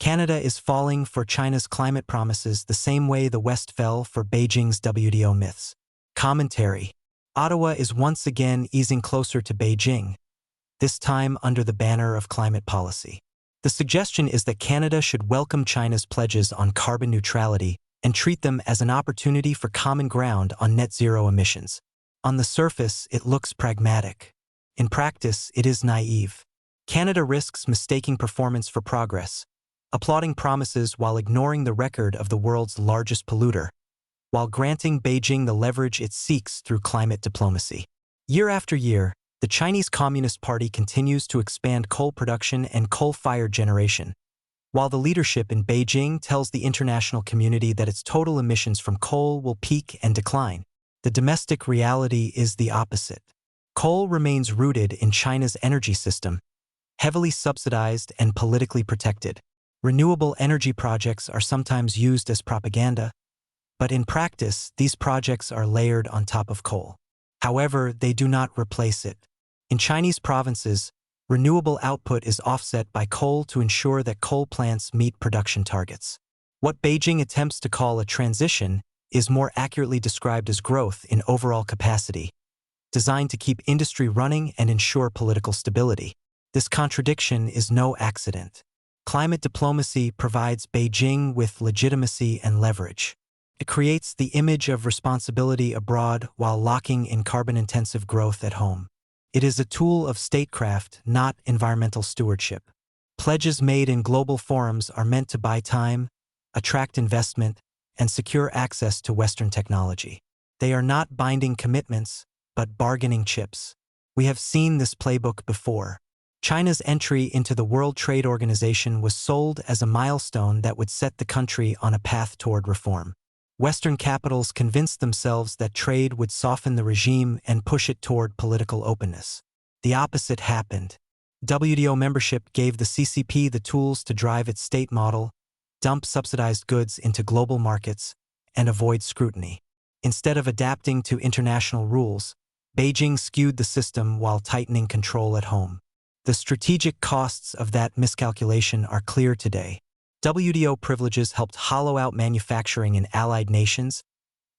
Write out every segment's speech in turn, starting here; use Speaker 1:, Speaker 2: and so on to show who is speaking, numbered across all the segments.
Speaker 1: Canada is falling for China's climate promises the same way the West fell for Beijing's WTO myths. Commentary: Ottawa is once again easing closer to Beijing, this time under the banner of climate policy. The suggestion is that Canada should welcome China's pledges on carbon neutrality and treat them as an opportunity for common ground on net zero emissions. On the surface, it looks pragmatic. In practice, it is naive. Canada risks mistaking performance for progress, applauding promises while ignoring the record of the world's largest polluter, while granting Beijing the leverage it seeks through climate diplomacy. Year after year, the Chinese Communist Party continues to expand coal production and coal-fired generation, while the leadership in Beijing tells the international community that its total emissions from coal will peak and decline. The domestic reality is the opposite. Coal remains rooted in China's energy system, heavily subsidized and politically protected. Renewable energy projects are sometimes used as propaganda, but in practice, these projects are layered on top of coal. However, they do not replace it. In Chinese provinces, renewable output is offset by coal to ensure that coal plants meet production targets. What Beijing attempts to call a transition is more accurately described as growth in overall capacity, designed to keep industry running and ensure political stability. This contradiction is no accident. Climate diplomacy provides Beijing with legitimacy and leverage. It creates the image of responsibility abroad while locking in carbon-intensive growth at home. It is a tool of statecraft, not environmental stewardship. Pledges made in global forums are meant to buy time, attract investment, and secure access to Western technology. They are not binding commitments, but bargaining chips. We have seen this playbook before. China's entry into the World Trade Organization was sold as a milestone that would set the country on a path toward reform. Western capitals convinced themselves that trade would soften the regime and push it toward political openness. The opposite happened. WTO membership gave the CCP the tools to drive its state model, dump subsidized goods into global markets, and avoid scrutiny. Instead of adapting to international rules, Beijing skewed the system while tightening control at home. The strategic costs of that miscalculation are clear today. WTO privileges helped hollow out manufacturing in allied nations,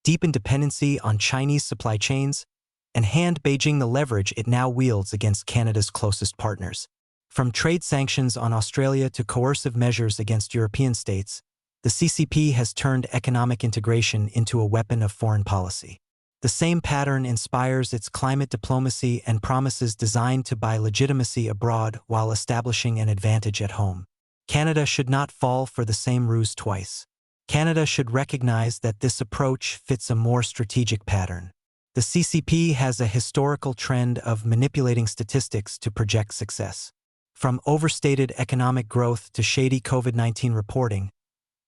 Speaker 1: deepen dependency on Chinese supply chains, and hand Beijing the leverage it now wields against Canada's closest partners. From trade sanctions on Australia to coercive measures against European states, the CCP has turned economic integration into a weapon of foreign policy. The same pattern inspires its climate diplomacy and promises designed to buy legitimacy abroad while establishing an advantage at home. Canada should not fall for the same ruse twice. Canada should recognize that this approach fits a more strategic pattern. The CCP has a historical trend of manipulating statistics to project success. From overstated economic growth to shady COVID-19 reporting,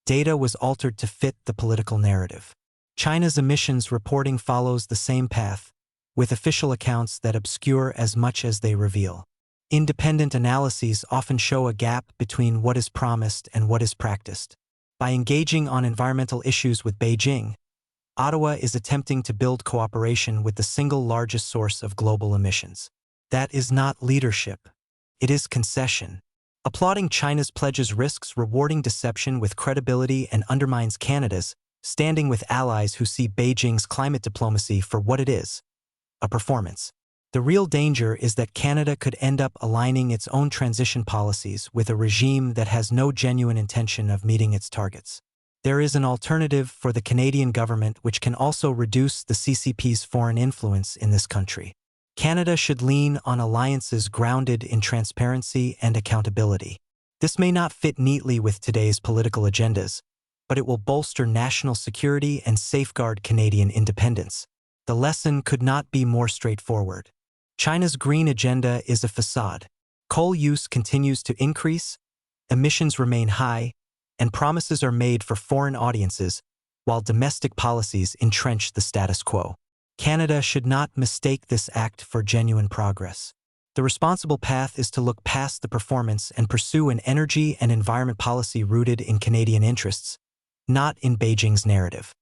Speaker 1: data was altered to fit the political narrative. China's emissions reporting follows the same path, with official accounts that obscure as much as they reveal. Independent analyses often show a gap between what is promised and what is practiced. By engaging on environmental issues with Beijing, Ottawa is attempting to build cooperation with the single largest source of global emissions. That is not leadership. It is concession. Applauding China's pledges risks rewarding deception with credibility and undermines Canada's, standing with allies who see Beijing's climate diplomacy for what it is, a performance. The real danger is that Canada could end up aligning its own transition policies with a regime that has no genuine intention of meeting its targets. There is an alternative for the Canadian government which can also reduce the CCP's foreign influence in this country. Canada should lean on alliances grounded in transparency and accountability. This may not fit neatly with today's political agendas, but it will bolster national security and safeguard Canadian independence. The lesson could not be more straightforward. China's green agenda is a facade. Coal use continues to increase, emissions remain high, and promises are made for foreign audiences, while domestic policies entrench the status quo. Canada should not mistake this act for genuine progress. The responsible path is to look past the performance and pursue an energy and environment policy rooted in Canadian interests, not in Beijing's narrative.